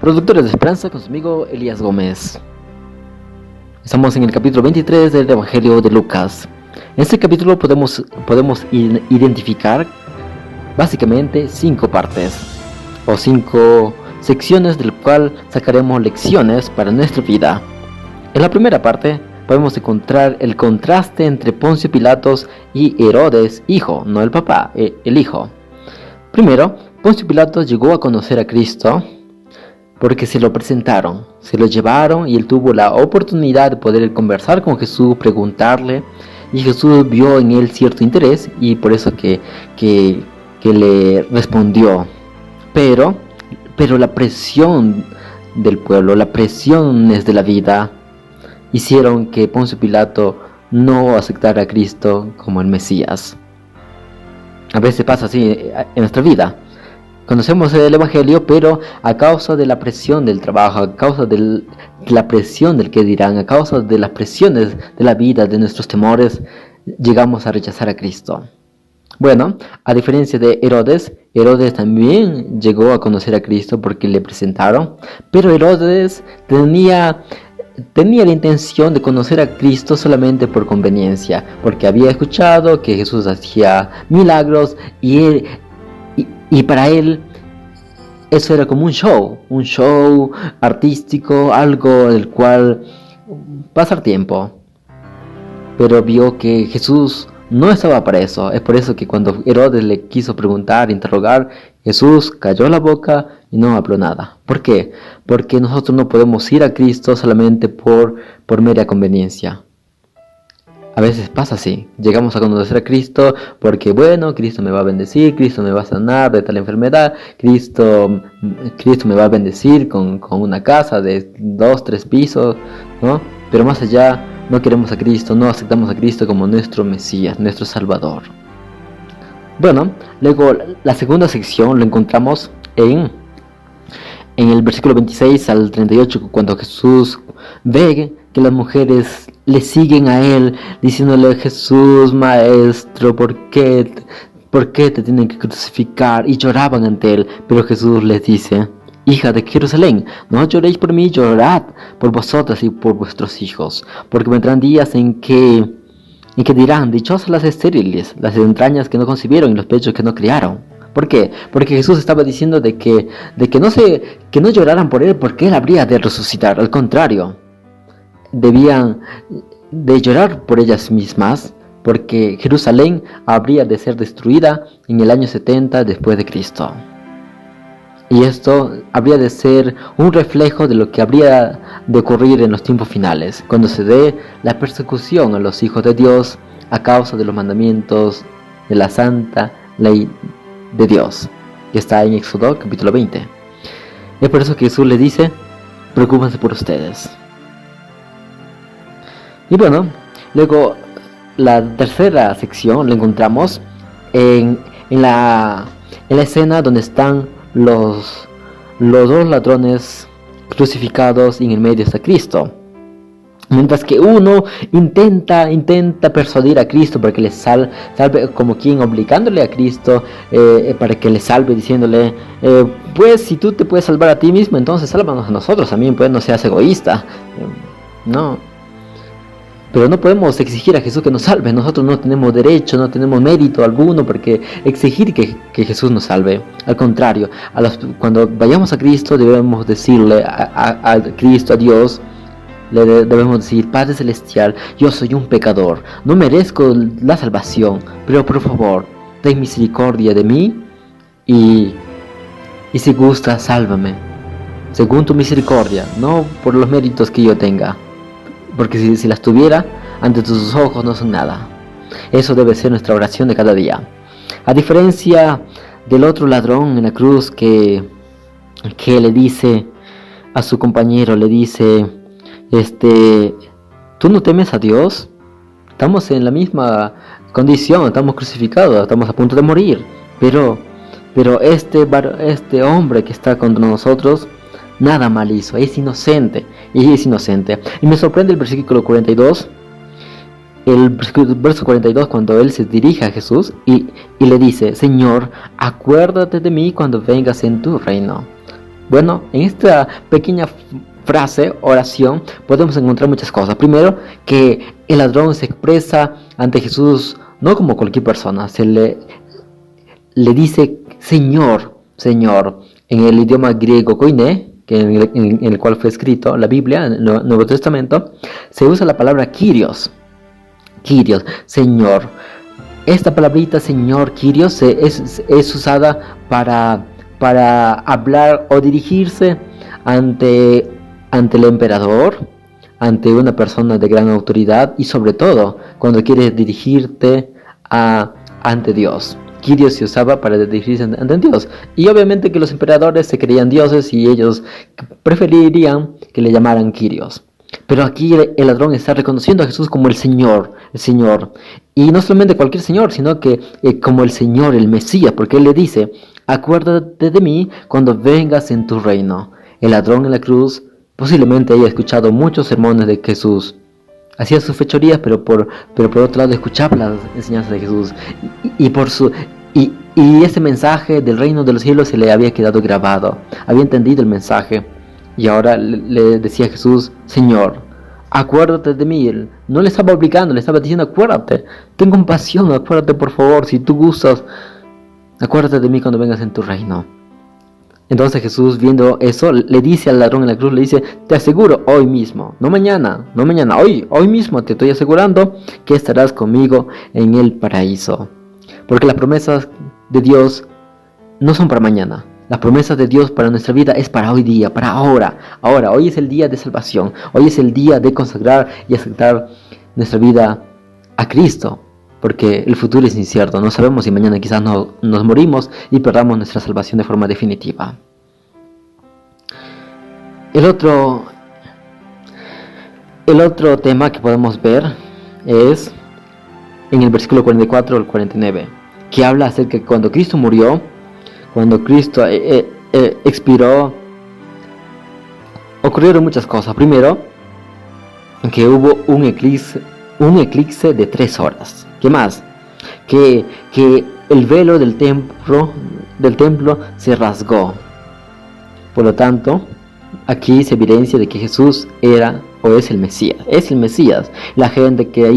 Productores de Esperanza, con su amigo Elías Gómez. Estamos en el capítulo 23 del Evangelio de Lucas. En este capítulo podemos identificar básicamente 5 partes o 5 secciones del cual sacaremos lecciones para nuestra vida. En la primera parte podemos encontrar el contraste entre Poncio Pilatos y Herodes, hijo, no el papá, el hijo. Primero, Poncio Pilatos llegó a conocer a Cristo porque se lo presentaron, se lo llevaron y él tuvo la oportunidad de poder conversar con Jesús, preguntarle, y Jesús vio en él cierto interés y por eso que le respondió. Pero la presión del pueblo, las presiones de la vida hicieron que Poncio Pilato no aceptara a Cristo como el Mesías. A veces pasa así en nuestra vida. Conocemos el Evangelio, pero a causa de la presión del trabajo, a causa de la presión del que dirán, a causa de las presiones de la vida, de nuestros temores, llegamos a rechazar a Cristo. Bueno, a diferencia de Herodes también llegó a conocer a Cristo porque le presentaron, pero Herodes tenía la intención de conocer a Cristo solamente por conveniencia, porque había escuchado que Jesús hacía milagros y para él eso era como un show artístico, algo del cual pasar tiempo. Pero vio que Jesús no estaba para eso. Es por eso que cuando Herodes le quiso preguntar, interrogar, Jesús calló la boca y no habló nada. ¿Por qué? Porque nosotros no podemos ir a Cristo solamente por mera conveniencia. A veces pasa así, llegamos a conocer a Cristo porque bueno, Cristo me va a bendecir, Cristo me va a sanar de tal enfermedad, Cristo me va a bendecir con una casa de 2, 3 pisos, ¿no? Pero más allá, no queremos a Cristo, no aceptamos a Cristo como nuestro Mesías, nuestro Salvador. Bueno, luego la segunda sección lo encontramos en el versículo 26 al 38, cuando Jesús ve que las mujeres le siguen a él, diciéndole: Jesús, maestro, ¿por qué te tienen que crucificar? Y lloraban ante él, pero Jesús les dice: hija de Jerusalén, no lloréis por mí, llorad por vosotras y por vuestros hijos, porque vendrán días en que dirán: dichosas las estériles, las entrañas que no concibieron y los pechos que no criaron. ¿Por qué? Porque Jesús estaba diciendo de que no lloraran por él, porque él habría de resucitar. Al contrario, debían de llorar por ellas mismas, porque Jerusalén habría de ser destruida en el año 70 después de Cristo. Y esto habría de ser un reflejo de lo que habría de ocurrir en los tiempos finales, cuando se dé la persecución a los hijos de Dios a causa de los mandamientos de la santa ley de Dios, que está en Éxodo capítulo 20. Es por eso que Jesús le dice: preocúpense por ustedes. Y bueno, luego la tercera sección la encontramos en la escena donde están los 2 ladrones crucificados y en el medio está Cristo. Mientras que uno intenta persuadir a Cristo para que le salve, como quien obligándole a Cristo para que le salve, diciéndole: pues si tú te puedes salvar a ti mismo, entonces sálvanos a nosotros también, pues no seas egoísta. No. Pero no podemos exigir a Jesús que nos salve. Nosotros no tenemos derecho, no tenemos mérito alguno porque exigir que Jesús nos salve. Al contrario, cuando vayamos a Cristo debemos decirle a Cristo, a Dios, le debemos decir: Padre Celestial, yo soy un pecador, no merezco la salvación, pero por favor, ten misericordia de mí y si gusta, sálvame, según tu misericordia, no por los méritos que yo tenga. Porque si las tuviera, ante tus ojos no son nada. Eso debe ser nuestra oración de cada día. A diferencia del otro ladrón en la cruz que le dice a su compañero, le dice: ¿tú no temes a Dios? Estamos en la misma condición, estamos crucificados, estamos a punto de morir. Pero este hombre que está contra nosotros nada mal hizo, es inocente. Y me sorprende el versículo 42, verso 42, cuando él se dirige a Jesús y le dice: Señor, acuérdate de mí cuando vengas en tu reino. Bueno, en esta pequeña frase, oración, podemos encontrar muchas cosas. Primero, que el ladrón se expresa ante Jesús no como cualquier persona, le dice Señor, Señor, en el idioma griego koiné, que en el cual fue escrito la Biblia, en el Nuevo Testamento, se usa la palabra Kyrios, Señor. Esta palabrita Señor, Kyrios, es usada para hablar o dirigirse ante el emperador, ante una persona de gran autoridad y sobre todo cuando quieres dirigirte ante Dios. Kyrios se usaba para dirigirse ante Dios, y obviamente que los emperadores se creían dioses y ellos preferirían que le llamaran Kyrios. Pero aquí el ladrón está reconociendo a Jesús como el Señor, y no solamente cualquier Señor, sino que como el Señor, el Mesías, porque Él le dice, acuérdate de mí cuando vengas en tu reino. El ladrón en la cruz posiblemente haya escuchado muchos sermones de Jesús, hacía sus fechorías, pero por otro lado escuchaba las enseñanzas de Jesús, y ese mensaje del reino de los cielos se le había quedado grabado, había entendido el mensaje, y ahora le decía a Jesús, Señor, acuérdate de mí. Él no le estaba obligando, le estaba diciendo, acuérdate, ten compasión, acuérdate por favor, si tú gustas, acuérdate de mí cuando vengas en tu reino. Entonces Jesús, viendo eso, le dice al ladrón en la cruz, le dice, te aseguro hoy mismo, no mañana, hoy mismo te estoy asegurando que estarás conmigo en el paraíso. Porque las promesas de Dios no son para mañana. Las promesas de Dios para nuestra vida es para hoy día, para ahora. Hoy es el día de salvación. Hoy es el día de consagrar y aceptar nuestra vida a Cristo. Porque el futuro es incierto. No sabemos si mañana quizás nos morimos y perdamos nuestra salvación de forma definitiva. El otro tema que podemos ver es en el versículo 44 al 49, que habla acerca de que cuando Cristo murió, cuando Cristo expiró, ocurrieron muchas cosas. Primero, que hubo un eclipse de 3 horas. ¿Qué más? Que el velo del templo se rasgó. Por lo tanto, aquí se evidencia de que Jesús era o es el Mesías. Es el Mesías. La gente que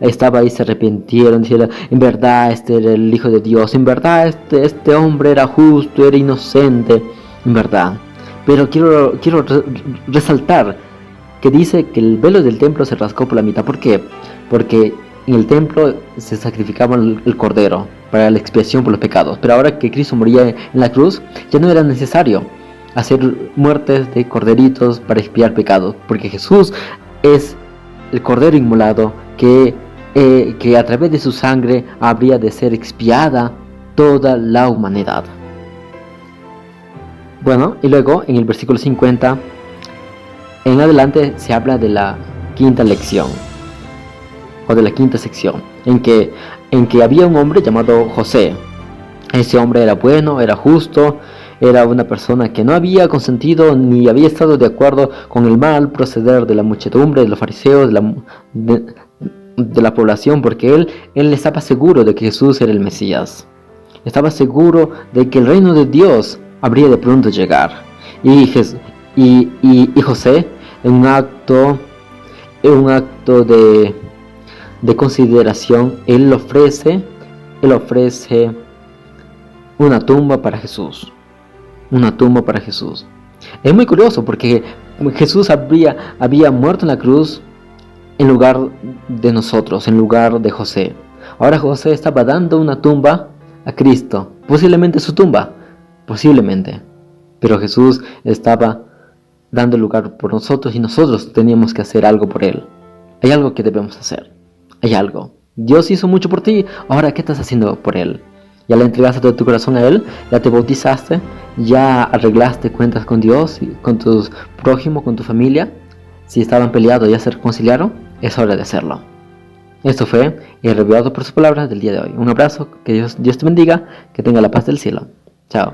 estaba ahí se arrepintieron, dijeron, en verdad este era el Hijo de Dios, en verdad este hombre era justo, era inocente, en verdad. Pero quiero resaltar que dice que el velo del templo se rasgó por la mitad. ¿Por qué? Porque en el templo se sacrificaba el cordero para la expiación por los pecados. Pero ahora que Cristo moría en la cruz, ya no era necesario hacer muertes de corderitos para expiar pecados, porque Jesús es el cordero inmolado que a través de su sangre habría de ser expiada toda la humanidad. Bueno, y luego en el versículo 50 en adelante se habla de la quinta lección, o de la quinta sección, en que había un hombre llamado José. Ese hombre era bueno, era justo, era una persona que no había consentido ni había estado de acuerdo con el mal proceder de la muchedumbre, de los fariseos, de la población, porque él estaba seguro de que Jesús era el Mesías. Estaba seguro de que el reino de Dios habría de pronto llegar. Y José, en un acto de consideración, él ofrece una tumba para Jesús. Es muy curioso porque Jesús había muerto en la cruz en lugar de nosotros, en lugar de José. Ahora José estaba dando una tumba a Cristo, posiblemente su tumba, posiblemente. Pero Jesús estaba dando lugar por nosotros y nosotros teníamos que hacer algo por Él. Hay algo que debemos hacer. Hay algo. Dios hizo mucho por ti, ahora ¿qué estás haciendo por Él? Ya le entregaste todo tu corazón a Él, ya te bautizaste, ya arreglaste cuentas con Dios, con tus prójimos, con tu familia. Si estaban peleados ya se reconciliaron, es hora de hacerlo. Esto fue el revelado por su palabra del día de hoy. Un abrazo, que Dios te bendiga, que tenga la paz del cielo. Chao.